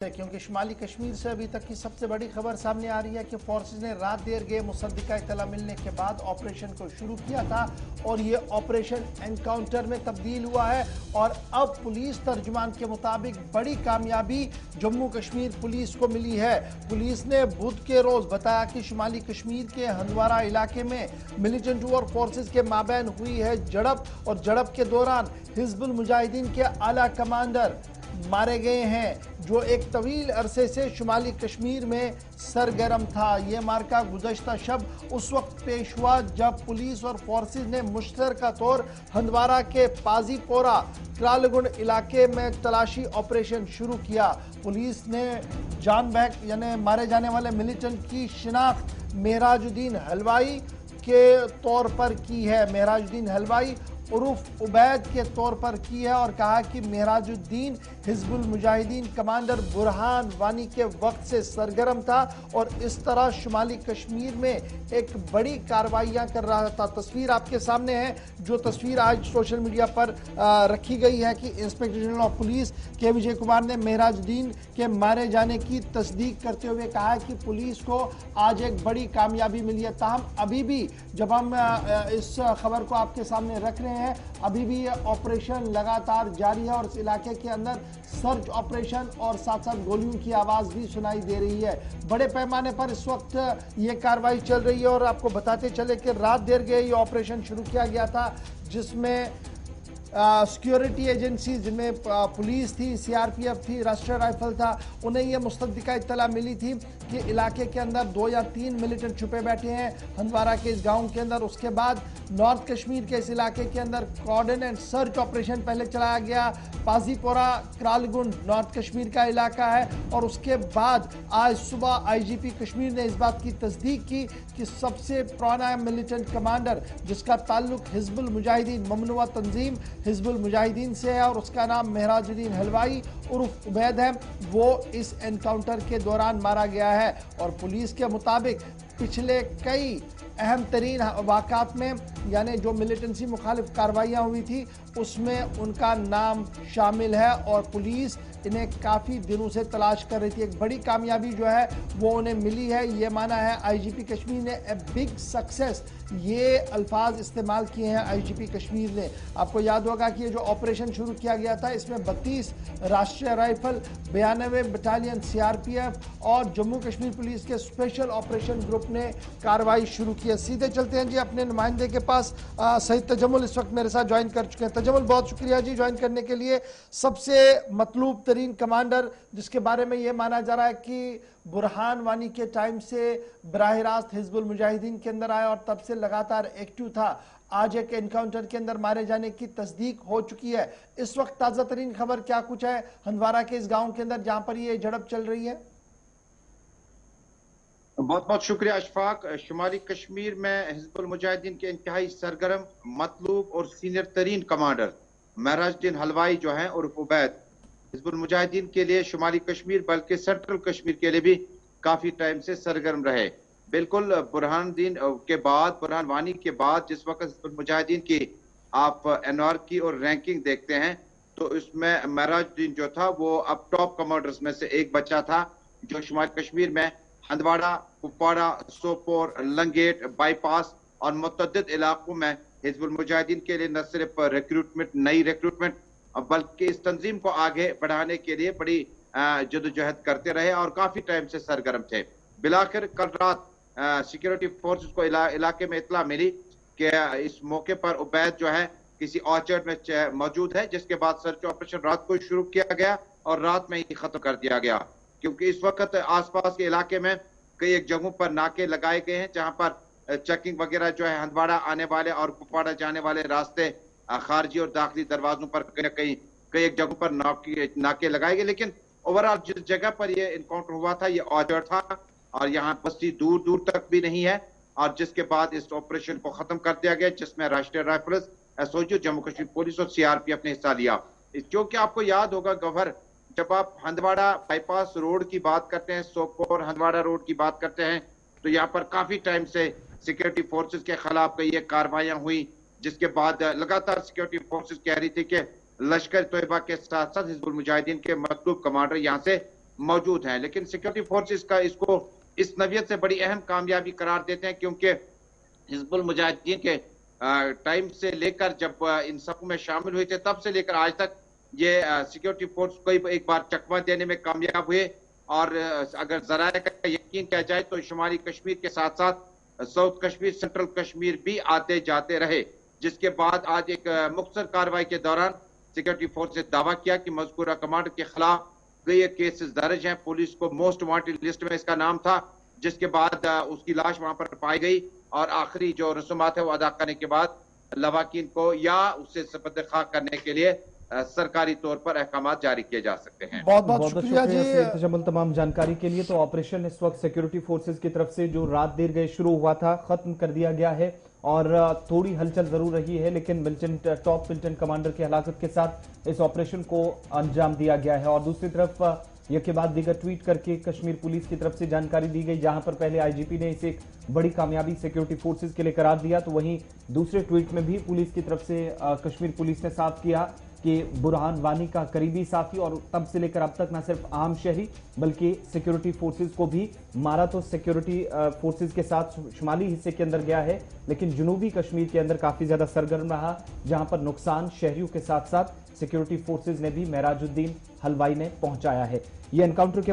क्योंकि शुमाली कश्मीर से अभी तक की सबसे बड़ी खबर सामने आ रही है कि फोर्सेज ने रात देर गए मुसद्दिका इत्तला मिलने के बाद ऑपरेशन को शुरू किया था और ये ऑपरेशन एनकाउंटर में तब्दील हुआ है। और अब पुलिस तर्जुमान के मुताबिक बड़ी कामयाबी जम्मू कश्मीर पुलिस को मिली है। पुलिस ने बुध के रोज बताया कि शुमाली कश्मीर के हंदवारा इलाके में मिलिटेंट और फोर्सेज के माबैन हुई है झड़प और झड़प के दौरान हिजबुल मुजाहिदीन के आला कमांडर मारे गए हैं, जो एक तवील अरसे से शुमाली कश्मीर में सरगर्म था। यह मार्का गुज़श्ता शब उस वक्त पेश हुआ जब पुलिस और फोर्सेज ने मुश्तरका तौर हंदवारा के पाजीपोरा क्रालगुंड इलाके में तलाशी ऑपरेशन शुरू किया। पुलिस ने जान बहक यानी मारे जाने वाले मिलिटेंट की शिनाख्त मेहराजुद्दीन हलवाई के तौर पर की है। मेहराजुद्दीन हलवाई उर्फ उबैद के तौर पर की है और कहा कि मेहराजुद्दीन हिजबुल मुजाहिदीन कमांडर बुरहान वानी के वक्त से सरगर्म था और इस तरह शुमाली कश्मीर में एक बड़ी कार्रवाइयां कर रहा था। तस्वीर आपके सामने है, जो तस्वीर आज सोशल मीडिया पर रखी गई है कि इंस्पेक्टर जनरल ऑफ पुलिस के विजय कुमार ने मेहराजुद्दीन के मारे जाने की तस्दीक करते हुए कहा कि पुलिस को आज एक बड़ी कामयाबी मिली है। ताहम अभी भी जब हम इस खबर को आपके सामने रख रहे हैं, अभी भी ये ऑपरेशन लगातार जारी है और इस इलाके के अंदर सर्च ऑपरेशन और साथ साथ गोलियों की आवाज भी सुनाई दे रही है। बड़े पैमाने पर इस वक्त ये कार्रवाई चल रही है और आपको बताते चले कि रात देर गए ये ऑपरेशन शुरू किया गया था, जिसमें सिक्योरिटी एजेंसी जिनमें पुलिस थी, सीआरपीएफ थी, राष्ट्रीय राइफल था, उन्हें यह मुस्तदिका इत्तला मिली थी कि इलाके के अंदर 2 या 3 मिलिटेंट छुपे बैठे हैं हंदवारा के इस गांव के अंदर। उसके बाद नॉर्थ कश्मीर के इस इलाके के अंदर कॉर्डन एंड सर्च ऑपरेशन पहले चलाया गया। पाजीपोरा क्रालगुंड नॉर्थ कश्मीर का इलाका है और उसके बाद आज सुबह आईजीपी कश्मीर ने इस बात की तस्दीक की कि सबसे पुराना मिलिटेंट कमांडर जिसका ताल्लुक हिजबुल मुजाहिदीन ममनुआ तंजीम हिजबुल मुजाहिदीन से है और उसका नाम मेहराजुद्दीन हलवाई उर्फ उबैद है, वो इस एनकाउंटर के दौरान मारा गया है। और पुलिस के मुताबिक पिछले कई अहम तरीन वाक़ात में यानी जो मिलिटेंसी मुखालिफ कार्रवाइयाँ हुई थी उसमें उनका नाम शामिल है और पुलिस इन्हें काफ़ी दिनों से तलाश कर रही थी। एक बड़ी कामयाबी जो है वो उन्हें मिली है, ये माना है आईजीपी कश्मीर ने। ए बिग सक्सेस, ये अल्फाज इस्तेमाल किए हैं आईजीपी कश्मीर ने। आपको याद होगा कि ये जो ऑपरेशन शुरू किया गया था इसमें 32 राष्ट्रीय राइफल, 92 बटालियन सीआरपीएफ और जम्मू कश्मीर पुलिस के स्पेशल ऑपरेशन ग्रुप ने कार्रवाई शुरू की है। सीधे चलते हैं जी अपने नुमाइंदे के पास। शहीद तजम्मुल इस वक्त मेरे साथ ज्वाइन कर चुके हैं। तजम्मुल, बहुत शुक्रिया जी ज्वाइन करने के लिए। सबसे मतलूब तरीन कमांडर जिसके बारे में यह माना जा रहा है कि बुरहान वानी के टाइम से बराह रास्त हिजबुल मुजाहिदीन के अंदर आया और तब से लगातार एक्टिव था, आज एक एनकाउंटर के अंदर मारे जाने की तस्दीक हो चुकी है। इस वक्त ताजा तरीन खबर क्या कुछ है हंदवारा के इस गांव के अंदर जहां पर ये झड़प चल रही है? बहुत बहुत शुक्रिया अशफाक। शुमाली कश्मीर में हिजबुल मुजाहिदीन के इंतहाई सरगर्म, मतलूब और सीनियर तरीन कमांडर मेहराजुद्दीन हलवाई जो हैं उर्फ उबैद हिजबुल मुजाहिदीन के लिए शुमाली कश्मीर बल्कि सेंट्रल कश्मीर के लिए भी काफी टाइम से सरगर्म रहे। बिल्कुल बुरहान वानी के बाद जिस वक्त हिजबुल मुजाहिदीन की आप एनआर की और रैंकिंग देखते हैं तो इसमें मेहराजुद्दीन जो था वो अब टॉप कमांडर्स में से एक बच्चा था, जो शुमाली कश्मीर में हंदवाड़ा, कुपवाड़ा, सोपोर, लंगेट, बाईपास और मुतअद्दिद इलाकों में हिजबुल मुजाहिदीन के लिए न सिर्फ नई रिक्रूटमेंट बल्कि इस तंजीम को आगे बढ़ाने के लिए बड़ी जदोजहद करते रहे और काफी टाइम से सरगर्म थे। बिलाखिर कल रात सिक्योरिटी फोर्सेस को इलाके में इतला मिली कि इस मौके पर उबैद जो है किसी ऑर्चर्ड में मौजूद है, जिसके बाद सर्च ऑपरेशन रात को शुरू किया गया और रात में ही खत्म कर दिया गया, क्योंकि इस वक्त आसपास के इलाके में कई एक जगहों पर नाके लगाए गए हैं जहां पर चेकिंग वगैरह जो है हंदवाड़ा आने वाले और कुपवाड़ा जाने वाले रास्ते खारजी और दाखिली दरवाजों पर कई एक जगहों पर नाके लगाए गए। लेकिन ओवरऑल जिस जगह पर यह इनकाउंटर हुआ था ये ऑर्चर्ड था और यहाँ बस्ती दूर दूर तक भी नहीं है, और जिसके बाद इस ऑपरेशन को खत्म कर दिया गया जिसमें राष्ट्रीय rifles, SOG, Jammu Kashmir police और सीआरपीएफ ने हिस्सा लिया। क्योंकि आपको याद होगा गवर्नर, जब आप हंदवाड़ा बाईपास रोड की बात करते हैं, सोपोर हंदवाड़ा रोड की बात करते हैं, तो यहाँ पर काफी टाइम से सिक्योरिटी फोर्सेस के खिलाफ कई कार्रवाइयां हुई, जिसके बाद लगातार सिक्योरिटी फोर्सेस कह रही थी कि लश्कर तोयबा के साथ साथ हिजबुल मुजाहिदीन के मतलूब कमांडर यहाँ से मौजूद हैं। लेकिन सिक्योरिटी फोर्सेस का इसको इस नवियत से बड़ी अहम कामयाबी करार देते हैं, क्योंकि हिजबुल मुजाहिदीन के टाइम से लेकर जब इन सब में शामिल हुए थे तब से लेकर आज तक ये सिक्योरिटी फोर्स को एक बार चकमा देने में कामयाब हुए। और अगर जराए का यकीन किया जाए तो शुमाली कश्मीर के साथ साथ साउथ कश्मीर, सेंट्रल कश्मीर भी आते जाते रहे, जिसके बाद आज एक मुख्तर कार्रवाई के दौरान सिक्योरिटी फोर्स ने दावा किया कि मज़कूरा कमांडर के खिलाफ कई केसेस दर्ज हैं। पुलिस को मोस्ट वांटेड लिस्ट में इसका नाम था, जिसके बाद उसकी लाश वहां पर पाई गई और आखिरी जो रसूमात है वो अदा करने के बाद लवाकिन को या उससे सपद खा करने के लिए सरकारी तौर पर अहकाम जारी किए जा सकते हैं। बहुत बहुत शुक्रिया जी तजम्मुल तमाम जानकारी के लिए। तो ऑपरेशन इस वक्त सिक्योरिटी फोर्सेस की तरफ से जो रात देर गए शुरू हुआ था खत्म कर दिया गया है और थोड़ी हलचल जरूर रही है, लेकिन टॉप मिलिटेंट कमांडर की हलाकत के साथ इस ऑपरेशन को अंजाम दिया गया है। और दूसरी तरफ यह के बाद दीगर ट्वीट करके कश्मीर पुलिस की तरफ से जानकारी दी गई, जहां पर पहले आईजीपी ने इसे एक बड़ी कामयाबी सिक्योरिटी फोर्सेस के लिए करार दिया, तो वहीं दूसरे ट्वीट में भी पुलिस की तरफ से कश्मीर पुलिस ने साफ किया कि बुरहान वानी का करीबी साथी और तब से लेकर अब तक न सिर्फ आम शहरी बल्कि सिक्योरिटी फोर्सेस को भी मारा। तो सिक्योरिटी फोर्सेस के साथ शुमाली हिस्से के अंदर गया है, लेकिन जुनूबी कश्मीर के अंदर काफी ज्यादा सरगर्म रहा, जहां पर नुकसान शहरियों के साथ साथ सिक्योरिटी फोर्सेस ने भी महराजुद्दीन हलवाई ने पहुंचाया है। ये एनकाउंटर के